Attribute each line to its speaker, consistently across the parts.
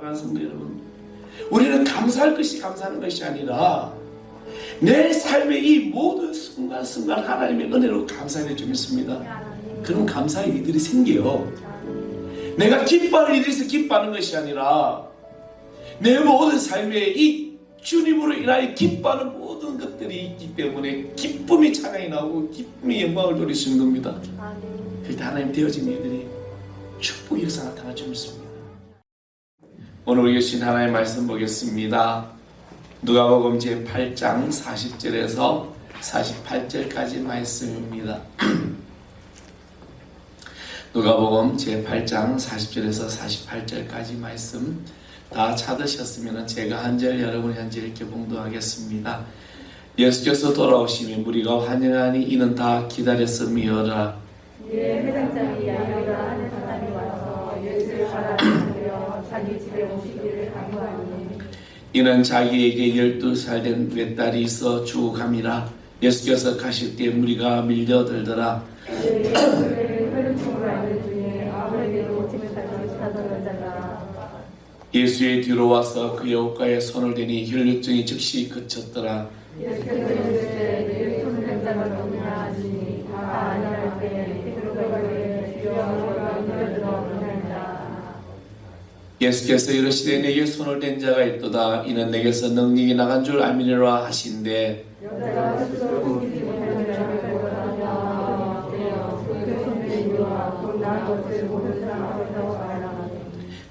Speaker 1: 사랑하는 성도 여러분, 우리는 감사할 것이 감사하는 것이 아니라 내 삶의 이 모든 순간순간 하나님의 은혜로 감사해 주겠습니다. 그럼 감사의 일들이 생겨요. 내가 기뻐할 일이 있어 기뻐하는 것이 아니라 내 모든 삶에 이 주님으로 인하여 기뻐하는 모든 것들이 있기 때문에 기쁨이 찬양이 나오고 기쁨이 영광을 돌릴 수 있는 겁니다. 그때 하나님 되어진 일들이 축복의 역사 나타나 주십니다. 오늘 우리 주신 하나님의 말씀 보겠습니다. 누가복음 제8장 40절에서 48절까지 말씀입니다. 누가복음 제8장 40절에서 48절까지 말씀 다 찾으셨으면 제가 한 절 여러분이 한 절 이렇게 봉독하겠습니다. 예수께서 돌아오시며 무리가 환영하니 이는 다 기다렸음이어라.
Speaker 2: 이에 회장장이 야이로라 하는 사람이 와서 예수를 받아들여 자기 집에 오시기를 간구하니
Speaker 1: 이는 자기에게 12살 된 외딸이 있어 죽어감이라. 예수께서 가실 때 무리가 밀려들더라. 예수의 뒤로 와서 그의 옷가에 손을 대니 혈류증이 즉시 그쳤더라.
Speaker 2: 예수께서 이르시되 내 손을 댄 자가 누구냐 하시니 다 아니할 때 베드로가 이르되 주여 우리가 밀려들어 보나이다.
Speaker 1: 예수께서 이르시되 내게 손을 댄 자가 있도다. 이는 내게서 능력이 나간 줄 알미니라 하신대.
Speaker 2: 여자가 스스로 숨기지 못하는 자를 보다가 되어 그 손에 이루어 곧 나은 것을 모든 사람 앞에서 말하라.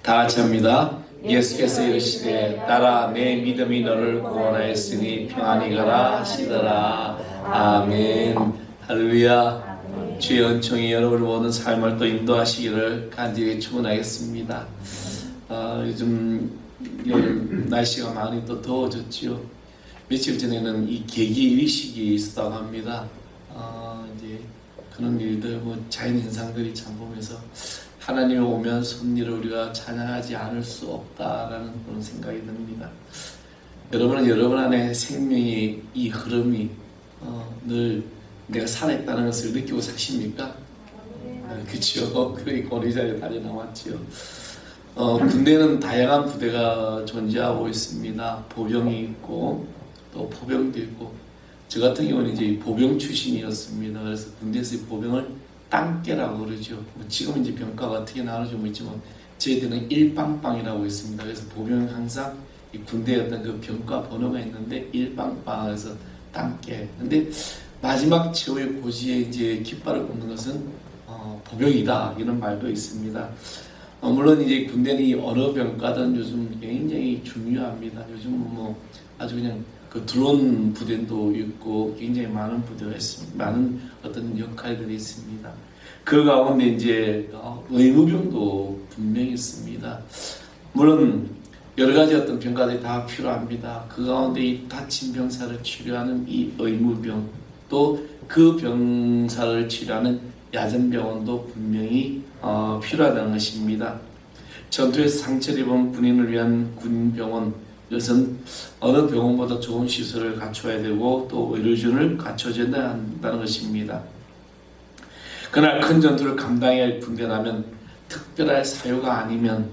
Speaker 1: 다 같이 합니다. 예수께서 이르시되 딸아 내 믿음이 너를 구원하였으니 평안히 가라 하시더라. 아멘. 할렐루야. 주의 은총이 여러분의 모든 삶을 또 인도하시기를 간절히 축원하겠습니다. 요즘 날씨가 많이 또 더워졌지요. 며칠 전에는 이 계기의식이 있었다고 합니다. 이제 그런 일들, 자연 현상들이 참 보면서 하나님이 오면 손님을 우리가 찬양하지 않을 수 없다라는 그런 생각이 듭니다. 여러분은 여러분 안에 생명의 이 흐름이 늘 내가 살아있다는 것을 느끼고 사십니까? 그렇죠. 그러니까 오늘 이 자리에 달려 나왔지요. 군대는 다양한 부대가 존재하고 있습니다. 보병이 있고 또 포병도 있고, 저 같은 경우는 이제 보병 출신이었습니다. 그래서 군대에서 보병을 땅깨라고 그러죠. 지금 이제 병가가 어떻게 나누는지 모르지만 저희들은 일빵빵이라고 있습니다. 그래서 보병은 항상 이 군대의 어떤 그 병가 번호가 있는데 일빵빵에서 땅깨. 근데 마지막 최후의 고지에 이제 깃발을 꽂는 것은 보병이다, 이런 말도 있습니다. 물론 이제 군대는 이 어느 병가든 요즘 굉장히 중요합니다. 요즘 아주 그냥 그 드론 부대도 있고 굉장히 많은 부대가 있습니다. 많은 어떤 역할들이 있습니다. 그 가운데 이제 의무병도 분명히 있습니다. 물론 여러 가지 어떤 병가들이 다 필요합니다. 그 가운데 이 다친 병사를 치료하는 이 의무병, 또 그 병사를 치료하는 야전병원도 분명히 필요하다는 것입니다. 전투에서 상처를 입은 군인을 위한 군병원, 이것은 어느 병원보다 좋은 시설을 갖춰야 되고 또 의료진을 갖춰줘야 한다는 것입니다. 그날 큰 전투를 감당해야 할 군대라면, 특별할 사유가 아니면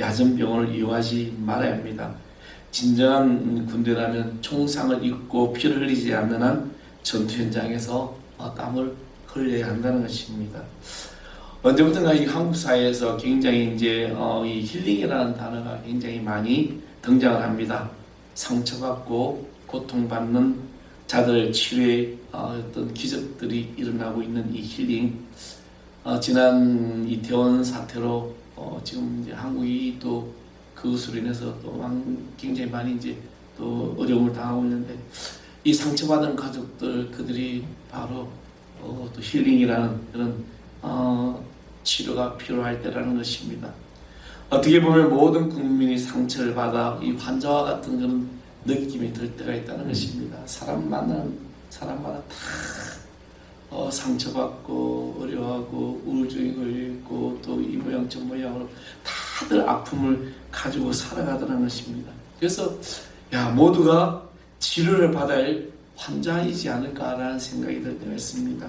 Speaker 1: 야전병원을 이용하지 말아야 합니다. 진정한 군대라면 총상을 입고 피를 흘리지 않는 한 전투 현장에서 땀을 흘려야 한다는 것입니다. 언제부턴가 이 한국 사회에서 굉장히 이제 이 힐링이라는 단어가 굉장히 많이 등장을 합니다. 상처받고 고통받는 자들의 치료에 어떤 기적들이 일어나고 있는 이 힐링. 지난 이태원 사태로 지금 이제 한국이 또 그것으로 인해서 또 굉장히 많이 이제 또 어려움을 당하고 있는데, 이 상처받은 가족들, 그들이 바로 또 힐링이라는 그런 치료가 필요할 때라는 것입니다. 어떻게 보면 모든 국민이 상처를 받아 이 환자와 같은 그런 느낌이 들 때가 있다는 것입니다. 사람마다 다 상처받고 어려워하고 우울증이 걸려있고 또 이 모양 저 모양으로 다들 아픔을 가지고 살아가더라는 것입니다. 그래서 모두가 치료를 받아야 할 환자이지 않을까라는 생각이 들 때가 있습니다.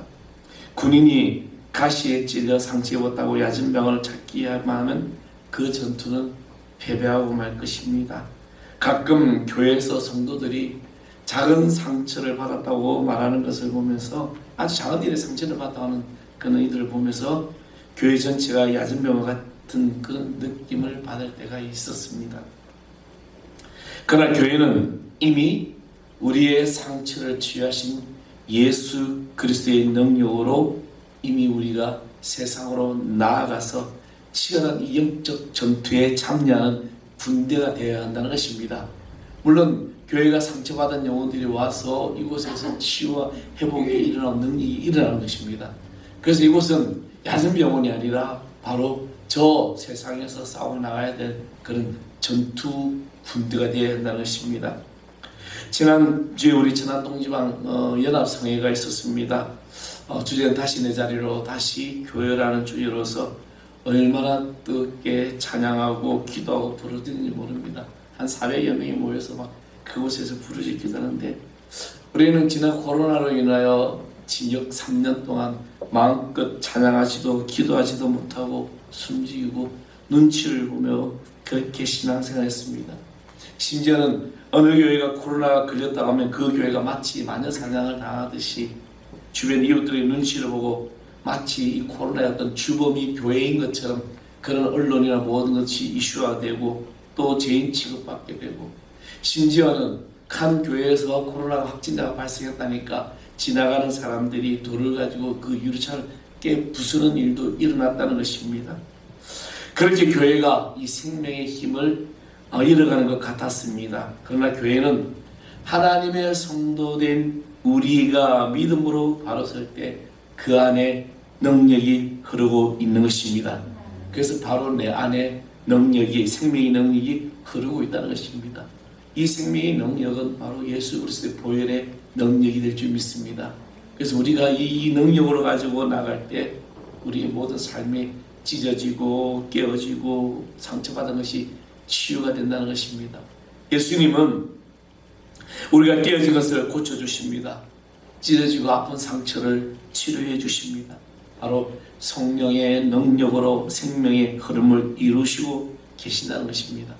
Speaker 1: 군인이 가시에 찔려 상처 입었다고 야전병원을 찾기만 하면 그 전투는 패배하고 말 것입니다. 가끔 교회에서 성도들이 작은 상처를 받았다고 말하는 것을 보면서, 아주 작은 일에 상처를 받았다고 하는 그런 이들을 보면서 교회 전체가 야전병과 같은 그런 느낌을 받을 때가 있었습니다. 그러나 교회는 이미 우리의 상처를 치유하신 예수 그리스도의 능력으로 이미 우리가 세상으로 나아가서 치열한 이 영적 전투에 참여하는 군대가 되어야 한다는 것입니다. 물론 교회가 상처받은 영혼들이 와서 이곳에서 치유와 회복이 일어나는 능력이 일어나는 것입니다. 그래서 이곳은 야전병원이 아니라 바로 저 세상에서 싸워 나가야 될 그런 전투 군대가 되어야 한다는 것입니다. 지난주에 우리 천안동지방 연합성회가 있었습니다. 주제는 다시 내 자리로, 다시 교회라는 주제로서 얼마나 뜨겁게 찬양하고 기도하고 부르짖는지 모릅니다. 한 400여 명이 모여서 막 그곳에서 부르짖기도 하는데, 우리는 지난 코로나로 인하여 징역 3년 동안 마음껏 찬양하지도 기도하지도 못하고 숨지고 눈치를 보며 그렇게 신앙생활했습니다. 심지어는 어느 교회가 코로나가 걸렸다고 하면 그 교회가 마치 마녀사냥을 당하듯이 주변 이웃들의 눈치를 보고 마치 이 코로나의 어떤 주범이 교회인 것처럼 그런 언론이나 모든 것이 이슈화 되고 또 죄인 취급받게 되고, 심지어는 한 교회에서 코로나 확진자가 발생했다니까 지나가는 사람들이 돌을 가지고 그 유리창을 깨 부수는 일도 일어났다는 것입니다. 그렇게 교회가 이 생명의 힘을 잃어가는 것 같았습니다. 그러나 교회는 하나님의 성도된 우리가 믿음으로 바로 설 때 그 안에 능력이 흐르고 있는 것입니다. 그래서 바로 내 안에 능력이, 생명의 능력이 흐르고 있다는 것입니다. 이 생명의 능력은 바로 예수 그리스도의 보혈의 능력이 될 줄 믿습니다. 그래서 우리가 이 능력으로 가지고 나갈 때 우리의 모든 삶이 찢어지고 깨어지고 상처받은 것이 치유가 된다는 것입니다. 예수님은 우리가 깨어진 것을 고쳐주십니다. 찢어지고 아픈 상처를 치료해 주십니다. 바로 성령의 능력으로 생명의 흐름을 이루시고 계신다는 것입니다.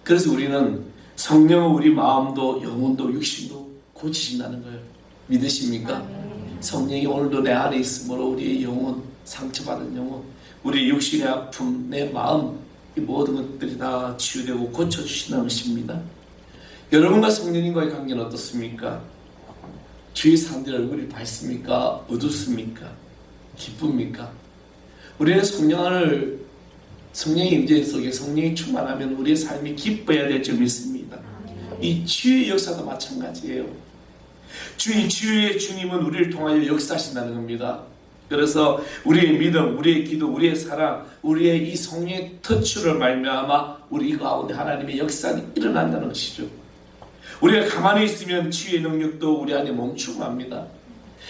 Speaker 1: 그래서 우리는 성령은 우리 마음도 영혼도 육신도 고치신다는 거예요. 믿으십니까? 성령이 오늘도 내 안에 있으므로 우리의 영혼, 상처받은 영혼, 우리의 육신의 아픔, 내 마음, 이 모든 것들이 다 치유되고 고쳐주신다는 것입니다. 여러분과 성령님과의 관계는 어떻습니까? 주위 사람들의 얼굴이 밝습니까? 어둡습니까? 기쁩니까? 우리는 성령의 임재 속에 성령이 충만하면 우리의 삶이 기뻐야 될 줄 믿습니다. 이 치유의 역사도 마찬가지예요. 치유의 주님은 우리를 통하여 역사하신다는 겁니다. 그래서 우리의 믿음, 우리의 기도, 우리의 사랑, 우리의 이 성령의 터치를 말미암아 우리 가운데 하나님의 역사가 일어난다는 것이죠. 우리가 가만히 있으면 치유의 능력도 우리 안에 멈추고 맙니다.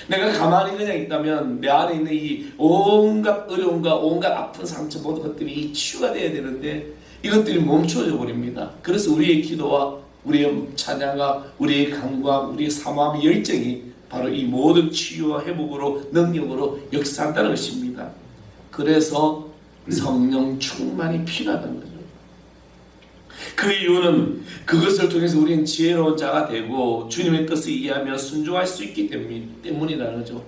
Speaker 1: 내가 가만히 그냥 있다면 내 안에 있는 이 온갖 어려움과 온갖 아픈 상처 모든 것들이 치유가 되어야 되는데 이것들이 멈춰져 버립니다. 그래서 우리의 기도와 우리의 찬양과 우리의 간구와 우리의 사모함의 열정이 바로 이 모든 치유와 회복으로 능력으로 역사한다는 것입니다. 그래서 성령 충만이 필요하다는 거죠. 그 이유는 그것을 통해서 우리는 지혜로운 자가 되고 주님의 뜻을 이해하며 순종할 수 있기 때문이라는 거죠.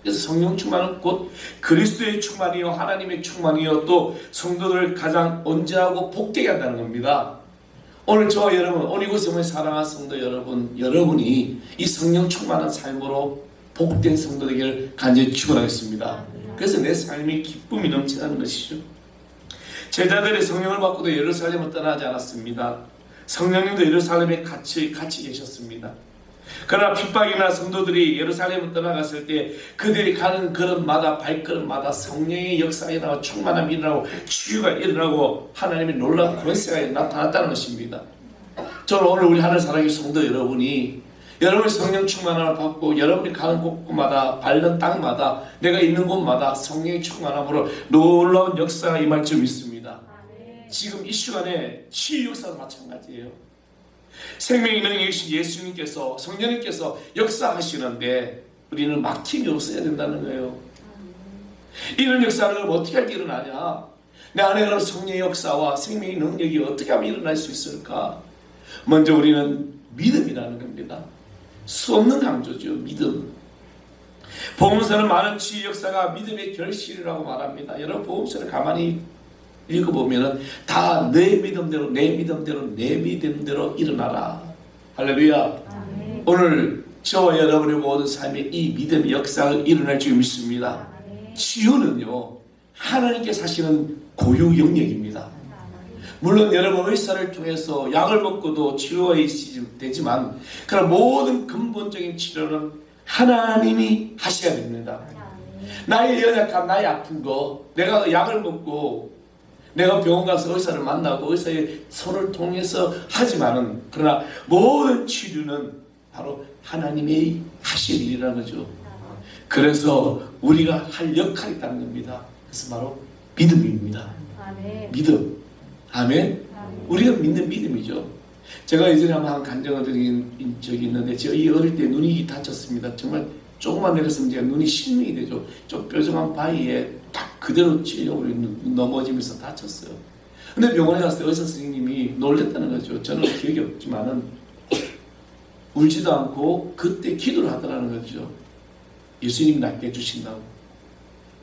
Speaker 1: 그래서 성령 충만은 곧 그리스도의 충만이요 하나님의 충만이요 또 성도들을 가장 언제하고 복되게 한다는 겁니다. 오늘 저와 여러분, 오늘 이곳에 오신 사랑하는 성도 여러분, 여러분이 이 성령 충만한 삶으로 복된 성도 되기를 간절히 축원하겠습니다. 그래서 내 삶이 기쁨이 넘치는 것이죠. 제자들이 성령을 받고도 예루살렘을 떠나지 않았습니다. 성령님도 예루살렘에 같이 계셨습니다. 그러나 핍박이나 성도들이 예루살렘을 떠나갔을 때 그들이 가는 걸음마다 발걸음마다 성령의 역사가 일어나고 충만함이 일어나고 치유가 일어나고 하나님의 놀라운 권세가 나타났다는 것입니다. 저는 오늘 우리 하늘 사랑의 성도 여러분이 여러분의 성령 충만함을 받고 여러분이 가는 곳마다 밟는 땅마다 내가 있는 곳마다 성령의 충만함으로 놀라운 역사가 임할 줄 믿습니다. 지금 이 시간에 치유 역사도 마찬가지예요. 생명의 능력이신 예수님께서 성령님께서 역사하시는데 우리는 막힘이 없어야 된다는 거예요. 이런 역사를 어떻게 할 게 일어나냐? 내 안에 그런 성령의 역사와 생명의 능력이 어떻게 하면 일어날 수 있을까? 먼저 우리는 믿음이라는 겁니다. 수없는 강조죠. 믿음. 복음서는 많은 치유 역사가 믿음의 결실이라고 말합니다. 여러분 복음서를 가만히 읽어보면 다 내 믿음대로 내 믿음대로 내 믿음대로 일어나라. 할렐루야.
Speaker 2: 아멘.
Speaker 1: 오늘 저와 여러분의 모든 삶에 이 믿음의 역사가 일어날 줄 믿습니다. 치유는요 하나님께서 하시는 고유 영역입니다. 물론 여러분 의사를 통해서 약을 먹고도 치유가 되지만 그런 모든 근본적인 치료는 하나님이 하셔야 됩니다. 나의 연약함, 나의 아픈 거, 내가 약을 먹고 내가 병원 가서 의사를 만나고 의사의 손을 통해서 하지만은 그러나 모든 치료는 바로 하나님이 하실 일이라는 거죠. 그래서 우리가 할 역할이 있다는 겁니다. 그래서 바로 믿음입니다.
Speaker 2: 아멘.
Speaker 1: 믿음. 아멘. 우리가 믿는 믿음이죠. 제가 예전에 한번 간증을 드린 적이 있는데 제가 이 어릴 때 눈이 다쳤습니다. 정말 조금만 내렸으면 제가 눈이 실명이 되죠. 좀 뾰족한 바위에 딱 그대로 찔려버려 넘어지면서 다쳤어요. 근데 병원에 갔을 때 의사 선생님이 놀랬다는 거죠. 저는 기억이 없지만은 울지도 않고 그때 기도를 하더라는 거죠. 예수님이 낫게 해주신다고.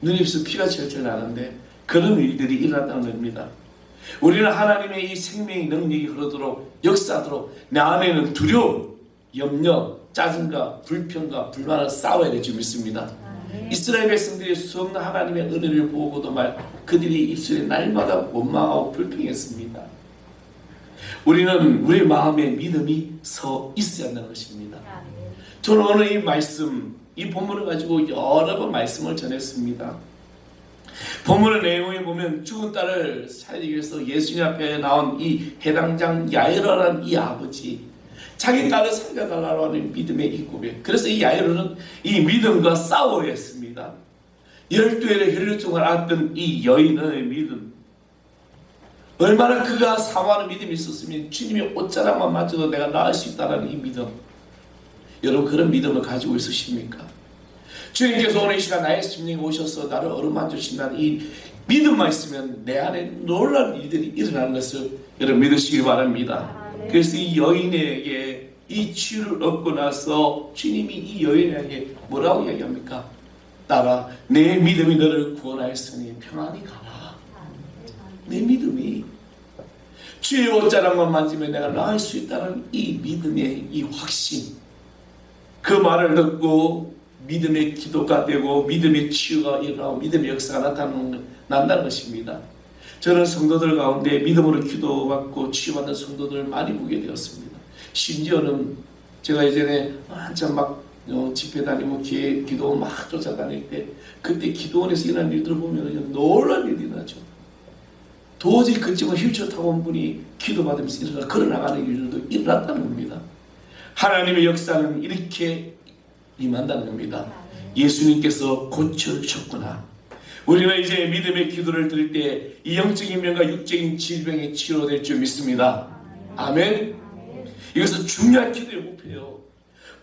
Speaker 1: 눈입에서 피가 철철 나는데 그런 일들이 일어났다는 겁니다. 우리는 하나님의 이 생명의 능력이 흐르도록 역사하도록 내 안에는 두려움, 염려, 짜증과 불평과 불만을 싸워야 될 줄 믿습니다. 이스라엘 백성들이 수없는 하나님의 은혜를 보고도 그들이 입술에 날마다 원망하고 불평했습니다. 우리는 우리 마음에 믿음이 서 있어야 한다는 것입니다. 저는 오늘 이 말씀, 이 본문을 가지고 여러 번 말씀을 전했습니다. 본문의 내용에 보면 죽은 딸을 살리기 위해서 예수님 앞에 나온 이 해당장 야이로라는 이 아버지, 자기 딸을 살려달라고 하는 믿음의 이 고백. 그래서 이 야이로는 이 믿음과 싸워야 했습니다. 12일의 혈류증을 앓았던 이 여인의 믿음, 얼마나 그가 사모하는 믿음이 있었으면 주님의 옷자락만 만져도 내가 나을 수 있다는 이 믿음. 여러분 그런 믿음을 가지고 있으십니까? 주님께서 오늘 이 시간 나의 심령에 오셔서 나를 어루만져 주신다는 이 믿음만 있으면 내 안에 놀라운 일들이 일어나는 것을 여러분 믿으시기 바랍니다. 그래서 이 여인에게 이 치유를 얻고 나서 주님이 이 여인에게 뭐라고 이야기합니까? 딸아, 내 믿음이 너를 구원하였으니 평안히 가라. 내 믿음이 주의 옷자락만 만지면 내가 나을 수 있다는 이 믿음의 이 확신, 그 말을 듣고 믿음의 기도가 되고 믿음의 치유가 일어나고 믿음의 역사가 난다는 것입니다. 저는 성도들 가운데 믿음으로 기도받고 치유받는 성도들을 많이 보게 되었습니다. 심지어는 제가 예전에 한참 막 집회 다니고 기도 막 쫓아다닐 때 그때 기도원에서 일어난 일들을 보면 놀라운 일이 나죠. 도저히 그쯤은 휠체어 타고 온 분이 기도받으면서 걸어나가는 일들도 일어났다는 겁니다. 하나님의 역사는 이렇게 임한다는 겁니다. 예수님께서 고쳐주셨구나. 우리는 이제 믿음의 기도를 드릴 때 이 영적인 면과 육적인 질병이 치료될 줄 믿습니다. 아멘. 이것은 중요한 기도의 목표예요.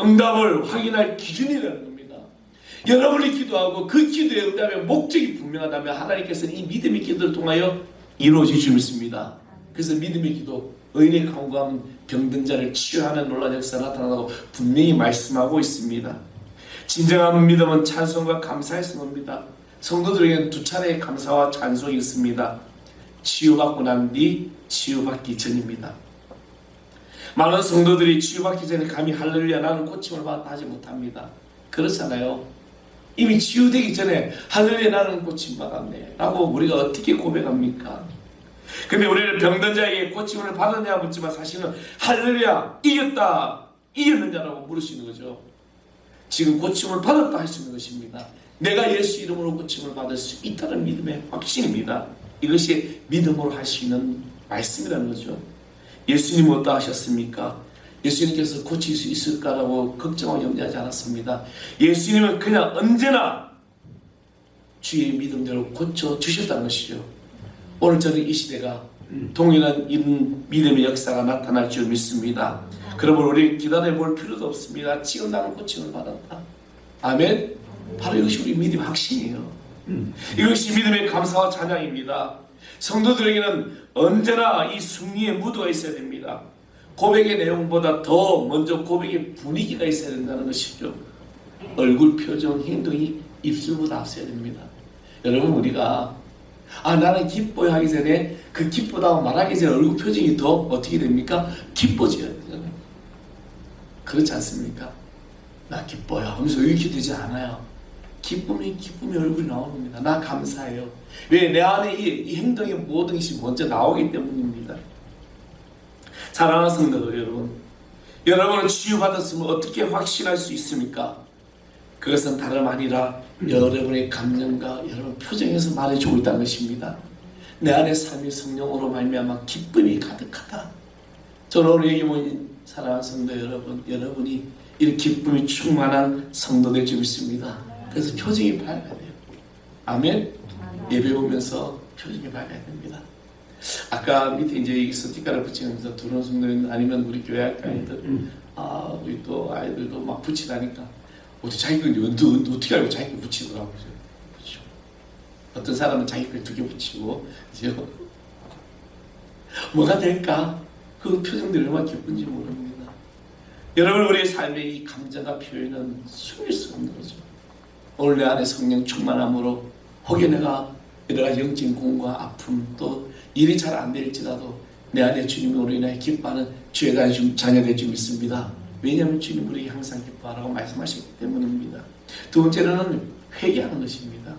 Speaker 1: 응답을 확인할 기준이라는 겁니다. 여러분이 기도하고 그 기도의 응답의 목적이 분명하다면 하나님께서는 이 믿음의 기도를 통하여 이루어질 줄 믿습니다. 그래서 믿음의 기도, 의인의 간구하면 병든 자를 치유하는 놀라운 역사가 나타나고 분명히 말씀하고 있습니다. 진정한 믿음은 찬송과 감사의 성입니다. 성도들에게는 두 차례의 감사와 찬송이 있습니다. 치유받고 난 뒤, 치유받기 전입니다. 많은 성도들이 치유받기 전에 감히 할렐루야 나는 고침을 받았다 하지 못합니다. 그렇잖아요. 이미 치유되기 전에 할렐루야 나는 고침 받았네 라고 우리가 어떻게 고백합니까? 근데 우리는 병든 자에게 고침을 받았냐 묻지만 사실은 할렐루야 이겼다, 이겼느냐라고 물을 수 있는 거죠. 지금 고침을 받았다 할 수 있는 것입니다. 내가 예수 이름으로 고침을 받을 수 있다는 믿음의 확신입니다. 이것이 믿음으로 할 수 있는 말씀이라는 거죠. 예수님은 어떠 하셨습니까? 예수님께서 고칠 수 있을까라고 걱정하고 염려하지 않았습니다. 예수님은 그냥 언제나 주의 믿음대로 고쳐주셨다는 것이죠. 오늘 저는 이 시대가 동일한 이런 믿음의 역사가 나타날 줄 믿습니다. 그러면 우리 기다려볼 필요도 없습니다. 지금 나는 고침을 받았다. 아멘. 바로 이것이 우리 믿음의 확신이에요. 이것이 믿음의 감사와 찬양입니다. 성도들에게는 언제나 이 승리의 무드가 있어야 됩니다. 고백의 내용보다 더 먼저 고백의 분위기가 있어야 된다는 것이죠. 얼굴 표정, 행동이 입술보다 앞서야 됩니다. 여러분, 우리가 나는 기뻐요 하기 전에 그 기쁘다고 말하기 전에 얼굴 표정이 더 어떻게 됩니까? 기뻐져야 되잖아요. 그렇지 않습니까? 나 기뻐요 하면서 이렇게 되지 않아요. 기쁨이 얼굴이 나옵니다. 나 감사해요. 왜? 내 안에 이 행동의 모든 것이 먼저 나오기 때문입니다. 사랑하는 성도 여러분, 여러분은 치유받았으면 어떻게 확신할 수 있습니까? 그것은 다름 아니라 여러분의 감정과 여러분 표정에서 말해주고 있다는 것입니다. 내 안에 삶이 성령으로 말미암아 기쁨이 가득하다. 저는 오늘 여기 모인 사랑하는 성도 여러분, 여러분이 이 기쁨이 충만한 성도 될 줄 믿습니다. 그래서 표정이 밝아야 돼요. 아멘. 예배 오면서 표정이 밝아야 됩니다. 아까 밑에 이제 이 스티커를 붙이면서 들어온 성도님 아니면 우리 교회 학교애들 우리 또 아이들도 막 붙이라니까 어떻게 자기 거 어떻게 알고 자기 거 붙이더라고요. 그렇죠. 어떤 사람은 자기 거 2개 붙이고 그죠? 뭐가 될까? 그 표정들이 얼마나 기쁜지 모릅니다. 여러분, 우리의 삶의 이 감정과 표현은 숨길 수 없는 거죠. 오늘 내 안에 성령 충만함으로 혹여 내가 여러 가지 영적인 공과 아픔 또 일이 잘 안 될지라도 내 안에 주님으로 인하여 기뻐하는 주의 자녀 될 줄 믿습니다. 왜냐하면 주님 우리에게 항상 기뻐하라고 말씀하셨기 때문입니다. 두 번째로는 회개하는 것입니다.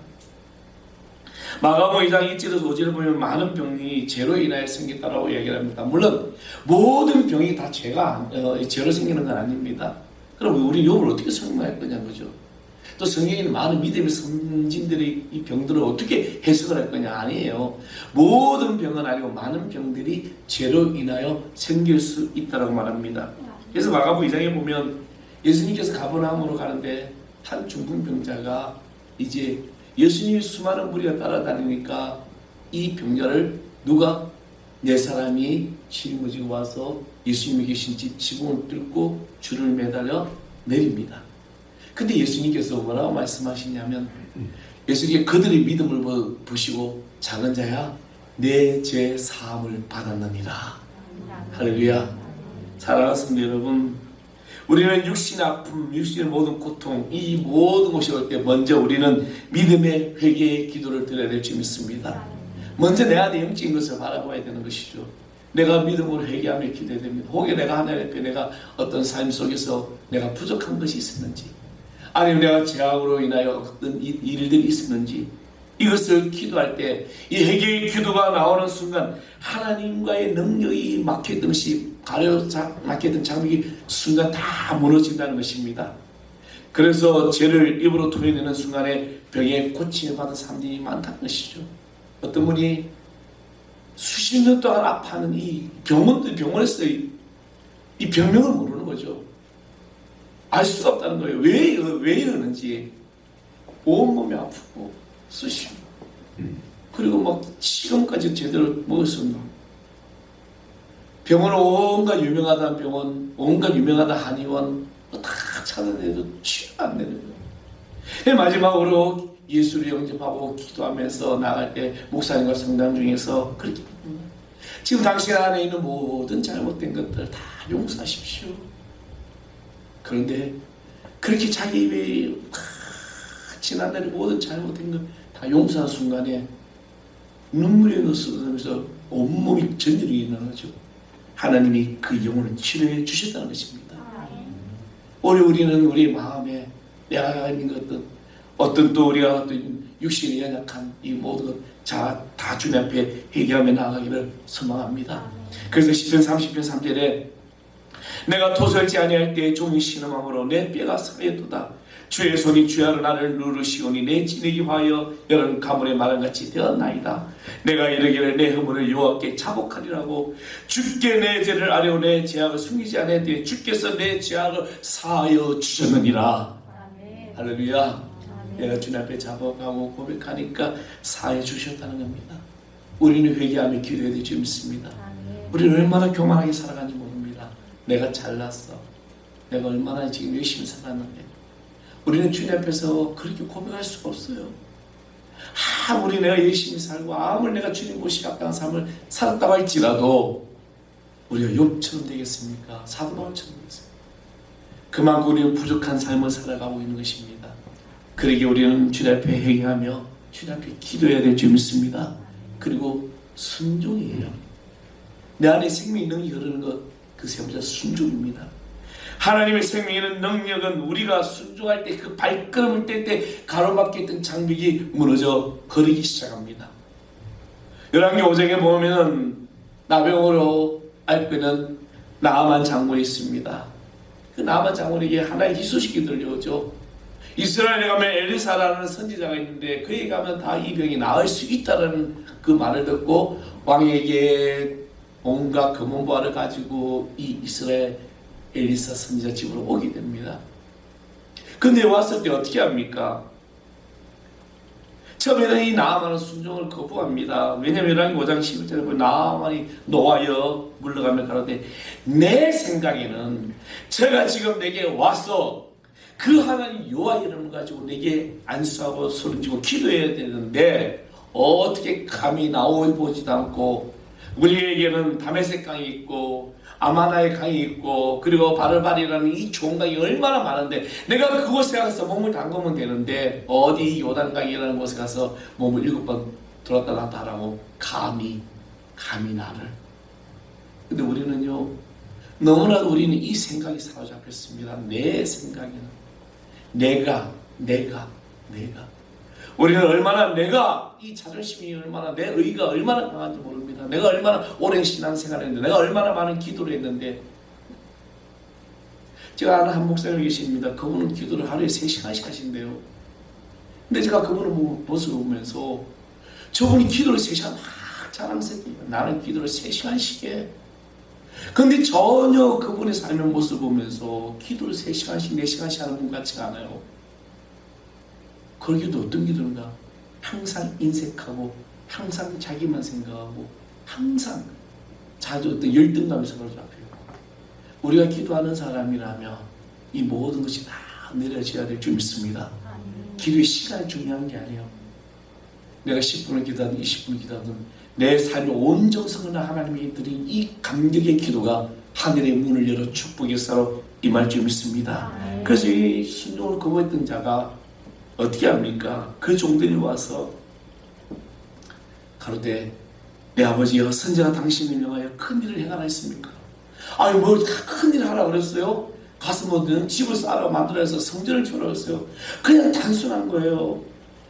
Speaker 1: 마가복음 2장 1절에서 5절을 보면 많은 병이 죄로 인하여 생겼다라고 얘기를 합니다. 물론 모든 병이 다 죄로 생기는 건 아닙니다. 그럼 우리 욥을 어떻게 설명할 거냐는 거죠. 또 성경에는 많은 믿음의 선진들이 이 병들을 어떻게 해석을 할 거냐? 아니에요. 모든 병은 아니고 많은 병들이 죄로 인하여 생길 수 있다고 말합니다. 그래서 마가복음 2장에 보면 예수님께서 가버나움으로 가는데 한 중풍병자가 이제 예수님이 수많은 무리가 따라다니니까 이 병자를 누가 4사람이 짊어지고 와서 예수님이 계신 집 지붕을 뚫고 줄을 매달려 내립니다. 근데 예수님께서 뭐라고 말씀하시냐면 예수님께 그들의 믿음을 보시고 작은 자야 내 죄 사함을 받았느니라. 할렐루야. 사랑하는 성도 여러분, 우리는 육신의 아픔, 육신의 모든 고통, 이 모든 것이 올 때 먼저 우리는 믿음의 회개의 기도를 드려야 될 줄 믿습니다. 먼저 내 안에 영적인 것을 바라봐야 되는 것이죠. 내가 믿음으로 회개하며 기도해야 됩니다. 혹여 내가 하나님 앞에 내가 어떤 삶 속에서 내가 부족한 것이 있었는지 아니면 내가 죄악으로 인하여 어떤 일들이 있었는지 이것을 기도할 때 이 회개의 기도가 나오는 순간 하나님과의 능력이 막혀있던 것이 막혀있던 장벽이 순간 다 무너진다는 것입니다. 그래서 죄를 입으로 토해내는 순간에 병에 고침을 받은 사람들이 많다는 것이죠. 어떤 분이 수십 년 동안 아파하는 이 병원에서 이 병명을 모르는 거죠. 알 수가 없다는 거예요. 왜 이러는지. 온몸이 아프고 수십 그리고 막 시금까지 제대로 먹을 수 없는 병원은 온갖 유명하다는 병원, 온갖 유명하다 한의원 다 찾아내도 치료가 안 되는 거예요. 마지막으로 예수를 영접하고 기도하면서 나갈 때 목사님과 성당 중에서 그렇게 지금 당신 안에 있는 모든 잘못된 것들 다 용서하십시오. 그런데 그렇게 자기 입에 지난날의 모든 잘못된 것 다 용서하는 순간에 눈물이 쏟아지면서 온몸이 전율이 일어나죠. 하나님이 그 영혼을 치료해 주셨다는 것입니다. 오늘 우리는 우리 마음에 내가 있는 것들 어떤 또 우리가 어떤 육신이 연약한 이 모든 것 다 주님 앞에 회개하며 나아가기를 소망합니다. 그래서 시편 30편 3절에 내가 도설지 아니할 때 종이 신음함으로 내 뼈가 상하였도다. 주의 손이 주야로 나를 누르시오니 내 진액이 화하여 여름 가물의 마름같이 되었나이다. 내가 이르기를 내 허물을 여호와께 자복하리라고 주께 내 죄를 아뢰어 내 죄악을 숨기지 아니하되 주께서 내 죄악을 사하여 주셨느니라. 아멘. 할렐루야. 아멘. 내가 주님 앞에 자복하고 고백하니까 사하여 주셨다는 겁니다. 우리는 회개하며 기도해야 될 줄 믿습니다. 아멘. 우리는 얼마나 교만하게 살아가는지 모릅니다. 내가 잘났어. 내가 얼마나 지금 열심히 살았는데 우리는 주님 앞에서 그렇게 고백할 수가 없어요. 아무리 내가 열심히 살고 아무리 내가 주님 보시기 합당한 삶을 살았다고 할지라도 우리가 욥처럼 되겠습니까? 사도 바울처럼 되겠습니까? 그만큼 우리는 부족한 삶을 살아가고 있는 것입니다. 그러기에 우리는 주님 앞에 회개하며 주님 앞에 기도해야 될 줄 믿습니다. 그리고 순종이에요. 내 안에 생명이 능력이 흐르는 것, 그것이 바로 순종입니다. 하나님의 생명에는 능력은 우리가 순종할 때, 그 발걸음을 뗄 때 가로막혀 있던 장벽이 무너져 거리기 시작합니다. 열왕기 5장에 보면은 나병으로 앓고 있는 나아만 장군이 있습니다. 그 나아만 장군에게 하나의 희소식이 들려오죠. 이스라엘에 가면 엘리사라는 선지자가 있는데 그에게 가면 다 이 병이 나을 수 있다는 그 말을 듣고 왕에게 온갖 금은보화를 가지고 이 이스라엘 엘리사 선지자 집으로 오게 됩니다. 근데 왔을 때 어떻게 합니까? 처음에는 이 나아만은 순종을 거부합니다. 왜냐하면 열왕기 5장 11절에 보면 나아만이 노하여 물러가며 가로되 내 생각에는 제가 지금 내게 와서 그 하나님 여호와 이름을 가지고 내게 안수하고 소리지고 기도해야 되는데 어떻게 감히 나오보지도 않고 우리에게는 다메섹 강이 있고 아마나의 강이 있고 그리고 바르바리라는 이 좋은 강이 얼마나 많은데 내가 그곳에 가서 몸을 담그면 되는데 어디 요단강이라는 곳에 가서 몸을 7번 들었다 놨다 하라고 감히 나를. 근데 우리는요 너무나도 우리는 이 생각이 사로잡혔습니다. 내 생각에는 내가 우리는 얼마나 내가 이 자존심이 얼마나 내 의가 얼마나 강한지 모릅니다. 내가 얼마나 오랜 신앙생활을 했는데 내가 얼마나 많은 기도를 했는데 제가 아는 한 목사님 계십니다. 그분은 기도를 하루에 3시간씩 하신대요. 근데 제가 그분의 모습을 보면서 저분이 기도를 3시간 막 자랑스럽게 나는 기도를 3시간씩 해. 근데 전혀 그분의 삶의 모습을 보면서 기도를 3시간씩 4시간씩 하는 분 같지가 않아요. 그 기도 어떤 기도인가? 항상 인색하고 항상 자기만 생각하고 항상 자주 어떤 열등감에 사로잡혀요. 우리가 기도하는 사람이라면 이 모든 것이 다 내려져야 될 줄 믿습니다. 기도의 시간이 중요한 게 아니에요. 내가 10분을 기도하든 20분을 기도하든 내 삶의 온 정성을 하나님께 드린 이 감격의 기도가 하늘의 문을 열어 축복의 역사로 임할 줄 믿습니다. 그래서 이 순종을 거부했던 자가 어떻게 합니까? 그 종들이 와서 가로되 내 아버지여 선지가 당신을 명하여 큰 일을 행하라 했습니까? 아니 뭐 큰 일을 하라 그랬어요? 가서 뭐 집을 쌓아 만들어서 성전을 주라 그랬어요? 그냥 단순한 거예요.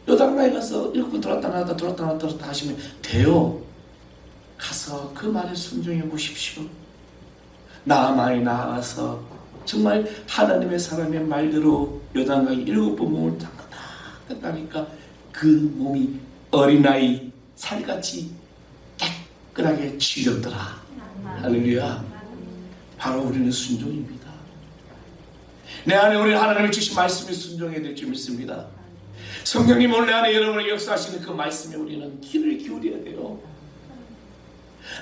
Speaker 1: 요단강에 가서 7번 돌았다 나왔다 하시면 돼요. 가서 그 말에 순종해 보십시오. 나아만이 나아가서 정말 하나님의 사람의 말대로 요단강에 7번 몸을 닦았다니까 그 몸이 어린아이 살같이 깨끗하게 치우더라. 할렐루야. 바로 우리는 순종입니다. 내 안에 우리 하나님이 주신 말씀에 순종해야 될 줄 믿습니다. 성령님 오늘 내 안에 여러분의 역사하시는 그 말씀에 우리는 귀를 기울여야 돼요.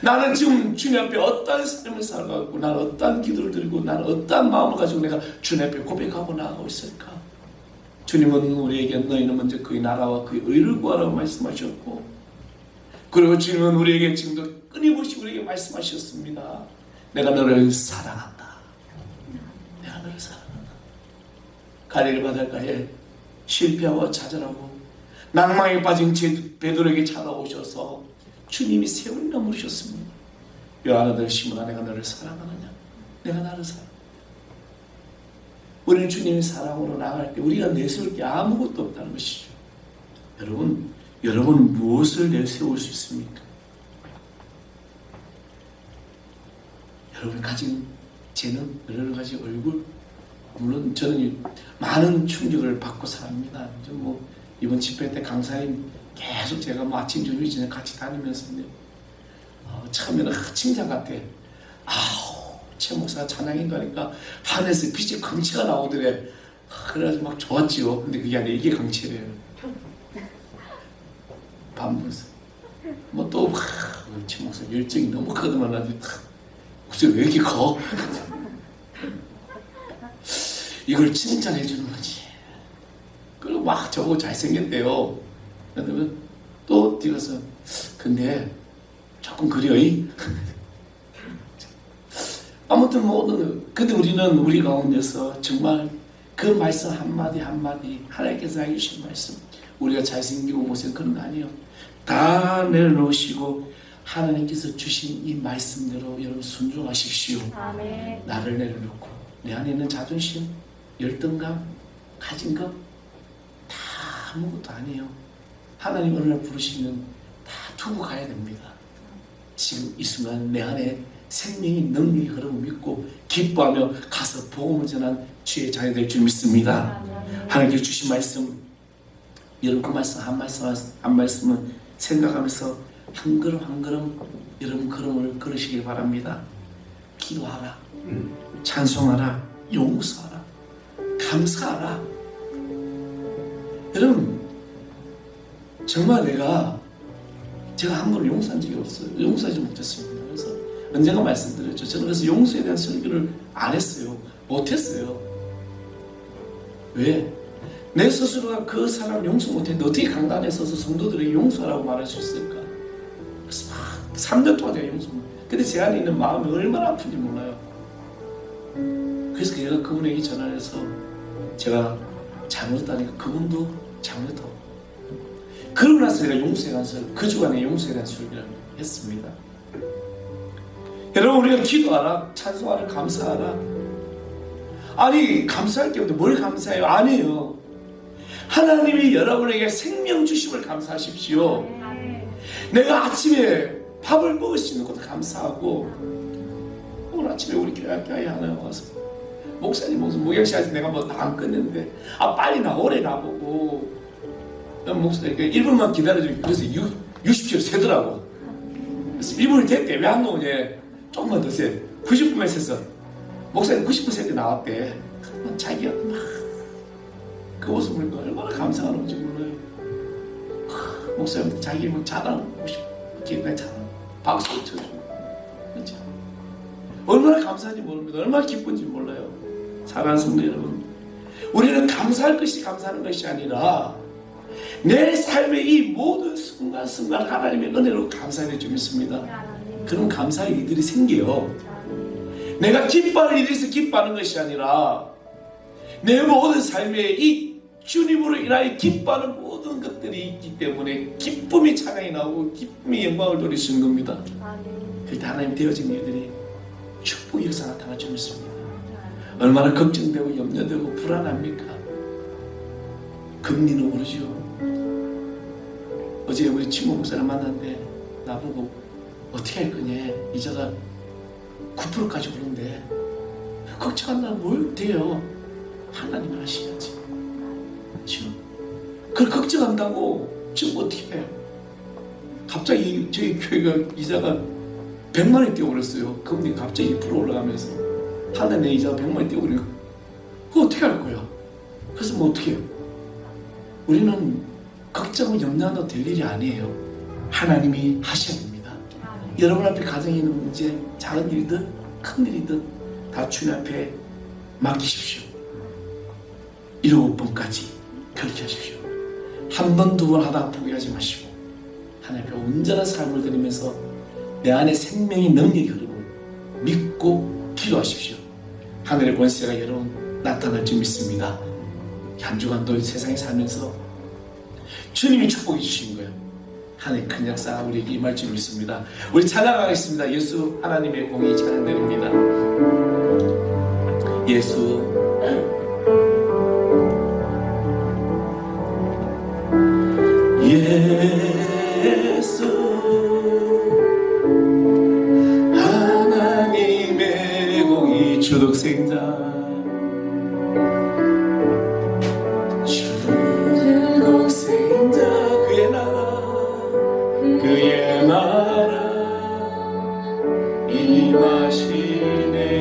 Speaker 1: 나는 지금 주님 앞에 어떠한 삶을 살아가고 나는 어떠한 기도를 드리고 나는 어떠한 마음을 가지고 내가 주님 앞에 고백하고 나아가고 있을까? 주님은 우리에게 너희는 먼저 그의 나라와 그의 의를 구하라고 말씀하셨고 그리고 주님은 우리에게 지금도 끊임없이 우리에게 말씀하셨습니다. 내가 너를 사랑한다. 내가 너를 사랑한다. 갈릴리 바닷가에 실패하고 좌절하고 낭망에 빠진 베드로에게 찾아오셔서 주님이 세 번이나 물으셨습니다. 요한아들 시몬아 내가 너를 사랑하느냐? 내가 나를 사랑한다. 우리는 주님의 사랑으로 나아갈 때 우리가 내세울 게 아무것도 없다는 것이죠. 여러분 무엇을 내세울 수 있습니까? 여러분 가진 재능, 여러 가지 얼굴, 물론 저는 많은 충격을 받고 삽니다. 뭐 이번 집회 때 강사님 계속 제가 뭐 아침 저녁 저녁 같이 다니면서 처음에는 칭찬 같아. 최 목사가 찬양인도 하니까 하늘에서 빛의 강치가 나오더래. 그래가지고 막 좋았지요. 근데 그게 아니라 이게 강치래요. 밤에서 뭐또 최 목사 열정이 너무 크더만 나도 목소리 왜 이렇게 커? 이걸 칭찬해 주는 거지. 그리고 막 저보고 잘생겼대요. 또 뛰어서 근데 조금 그려이. 아무튼 근데 우리는 우리 가운데서 정말 그 말씀 한마디 한마디 하나님께서 해주신 말씀 우리가 잘생기고 못생 그런 거 아니에요. 다 내려놓으시고 하나님께서 주신 이 말씀대로 여러분 순종하십시오.
Speaker 2: 아멘.
Speaker 1: 나를 내려놓고 내 안에 있는 자존심, 열등감, 가진 것 다 아무것도 아니에요. 하나님 어느 날 부르시면 다 두고 가야 됩니다. 지금 이 순간 내 안에 생명이 능력이 흐름을 믿고 기뻐하며 가서 복음을 전한 주의 자녀 될 줄 믿습니다. 하나님께서 주신 말씀 여러분 그 말씀 한 말씀은 생각하면서 한 걸음 한 걸음 여러분 걸음을 걸으시길 바랍니다. 기도하라, 찬송하라, 용서하라, 감사하라. 여러분 정말 제가 한 번을 용서한 적이 없어요. 용서하지 못했습니다. 그래서 언젠가 말씀드렸죠. 저는 그래서 용서에 대한 설교를 안 했어요. 못했어요. 왜? 내 스스로가 그 사람 용서 못했는데 어떻게 강단에 서서 성도들에게 용서하라고 말할 수 있을까? 그래서 막 3년 동안 제가 용서 못했어요. 근데 제 안에 있는 마음이 얼마나 아픈지 몰라요. 그래서 제가 그분에게 전화해서 제가 잘못했다니까 그분도 잘못했다고. 그러고 나서 제가 용서에 대한 설교, 그 주간에 용서에 대한 설교를 했습니다. 여러분 우리가 기도하라, 찬송하라, 감사하라. 아니 감사할 게 없는데 뭘 감사해요? 아니에요. 하나님이 여러분에게 생명 주심을 감사하십시오. 내가 아침에 밥을 먹을 수 있는 것도 감사하고 오늘 아침에 우리 교회 하나 와서 목사님 무슨 목양시간에 내가 뭐 다 안 끝냈는데 빨리 오래 나보고 목사님 1분만 기다려주니까 그래서 60km 세더라고. 그래서 1분이 됐대. 왜 안 나오냐? 조금만 더 세. 90분만 세서 목사님 90분 셀 때 나왔대. 자기가 막 그 모습을 보니까 얼마나 감사하는지 몰라요. 목사님 자기 뭐 자랑하고 싶게 자랑 박수 쳐주고 그렇죠? 얼마나 감사한지 모릅니다. 얼마나 기쁜지 몰라요. 사랑하는 성도 여러분, 우리는 감사할 것이 감사하는 것이 아니라 내 삶의 이 모든 순간순간 하나님의 은혜로 감사해야 줄 믿습니다. 그런 감사의 일들이 생겨요. 내가 기뻐할 일이 있어 기뻐하는 것이 아니라 내 모든 삶에 이 주님으로 인하여 기뻐하는 모든 것들이 있기 때문에 기쁨이 찬양이 나오고 기쁨이 영광을 돌리시는 겁니다. 그때 하나님 되어진 일들이 축복의 역사 나타날 줄 믿습니다. 얼마나 걱정되고 염려되고 불안합니까? 금리는 오르죠. 어제 우리 친구 목사를 만났는데 나보고 어떻게 할 거냐, 이자가 9%까지 오른데 걱정한다면 뭘 돼요? 하나님을 하셔야지. 지금 그걸 걱정한다고 지금 어떻게 해요? 갑자기 저희 교회가 이자가 100만 원이 뛰어오르었어요. 금리 갑자기 2% 올라가면서 한 해 내 이자가 100만 원이 뛰어오르니까 그거 어떻게 할 거야? 그래서 뭐 어떻게 해요? 우리는 걱정을 염려한다고 될 일이 아니에요. 하나님이 하셔야 됩니다. 여러분 앞에 가정에 있는 문제, 작은 일이든 큰 일이든 다 주님 앞에 맡기십시오. 7번까지 그렇게 하십시오. 한 번, 두 번 하다가 포기하지 마시고 하나님 앞에 온전한 삶을 드리면서 내 안에 생명의 능력이 흐르고 믿고 기도하십시오. 하늘의 권세가 여러분 나타날 줄 믿습니다. 한 주간 또 세상에 살면서 주님이 축복해 주신 거예요. 하나님 큰 역사가 우리에게 임할 줄 믿습니다. 우리 찬양하겠습니다. 예수 하나님의 공이 찬양드립니다. 예수 예수 하나님의 공이 주독생자 그의 나라 임하시네.